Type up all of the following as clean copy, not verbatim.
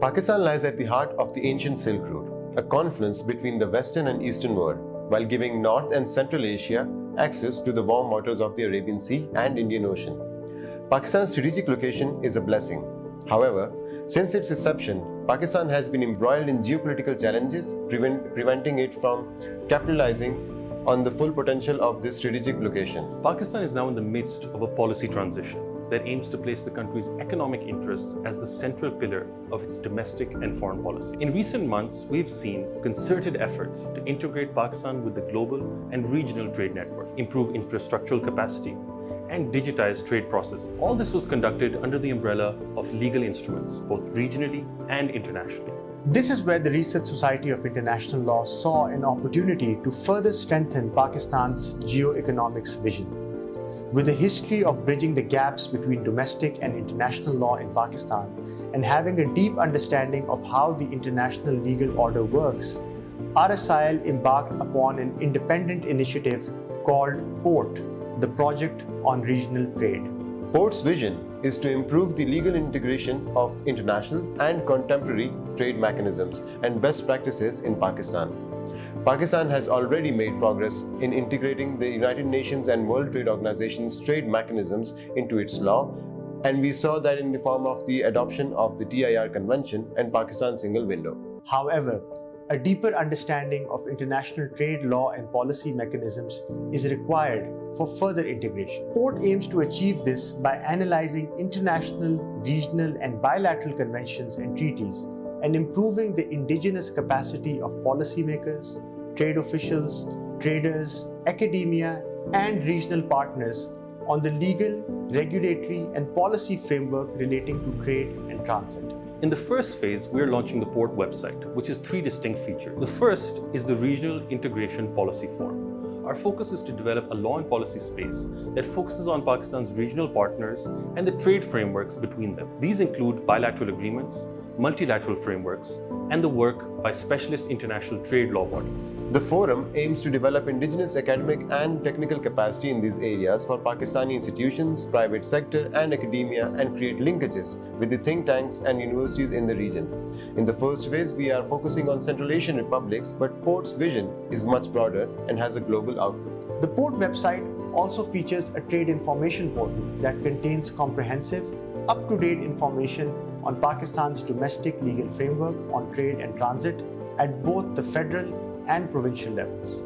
Pakistan lies at the heart of the ancient Silk Route, a confluence between the Western and Eastern world, while giving North and Central Asia access to the warm waters of the Arabian Sea and Indian Ocean. Pakistan's strategic location is a blessing. However, since its inception, Pakistan has been embroiled in geopolitical challenges, preventing it from capitalizing on the full potential of this strategic location. Pakistan is now in the midst of a policy transition that aims to place the country's economic interests as the central pillar of its domestic and foreign policy. In recent months, we've seen concerted efforts to integrate Pakistan with the global and regional trade network, improve infrastructural capacity, and digitize trade processes. All this was conducted under the umbrella of legal instruments, both regionally and internationally. This is where the Research Society of International Law saw an opportunity to further strengthen Pakistan's geo-economics vision. With a history of bridging the gaps between domestic and international law in Pakistan and having a deep understanding of how the international legal order works, RSIL embarked upon an independent initiative called PORT, the Project on Regional Trade. PORT's vision is to improve the legal integration of international and contemporary trade mechanisms and best practices in Pakistan. Pakistan has already made progress in integrating the United Nations and World Trade Organization's trade mechanisms into its law, and we saw that in the form of the adoption of the TIR Convention and Pakistan Single Window. However, a deeper understanding of international trade law and policy mechanisms is required for further integration. PORT aims to achieve this by analyzing international, regional, and bilateral conventions and treaties and improving the indigenous capacity of policymakers, trade officials, traders, academia, and regional partners on the legal, regulatory, and policy framework relating to trade and transit. In the first phase, we are launching the PORT website, which has 3 distinct features. The first is the Regional Integration Policy Forum. Our focus is to develop a law and policy space that focuses on Pakistan's regional partners and the trade frameworks between them. These include bilateral agreements, multilateral frameworks, and the work by specialist international trade law bodies. The forum aims to develop indigenous academic and technical capacity in these areas for Pakistani institutions, private sector, and academia, and create linkages with the think tanks and universities in the region. In the first phase, we are focusing on Central Asian republics, but PORT's vision is much broader and has a global outlook. The PORT website also features a trade information portal that contains comprehensive, up-to-date information on Pakistan's domestic legal framework on trade and transit at both the federal and provincial levels.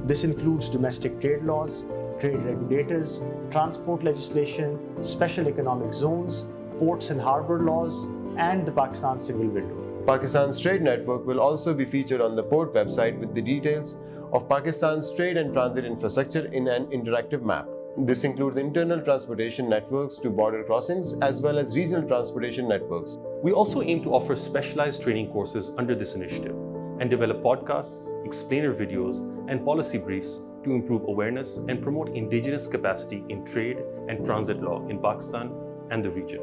This includes domestic trade laws, trade regulators, transport legislation, special economic zones, ports and harbour laws, and the Pakistan Single Window. Pakistan's trade network will also be featured on the PORT website with the details of Pakistan's trade and transit infrastructure in an interactive map. This includes internal transportation networks to border crossings as well as regional transportation networks. We also aim to offer specialized training courses under this initiative and develop podcasts, explainer videos, and policy briefs to improve awareness and promote indigenous capacity in trade and transit law in Pakistan and the region.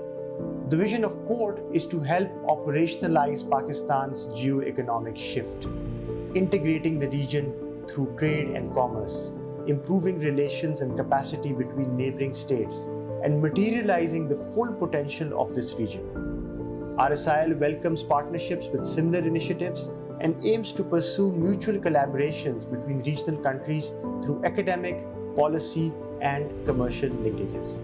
The vision of PORT is to help operationalize Pakistan's geo-economic shift, integrating the region through trade and commerce, improving relations and capacity between neighboring states, and materializing the full potential of this region. RSIL welcomes partnerships with similar initiatives and aims to pursue mutual collaborations between regional countries through academic, policy, and commercial linkages.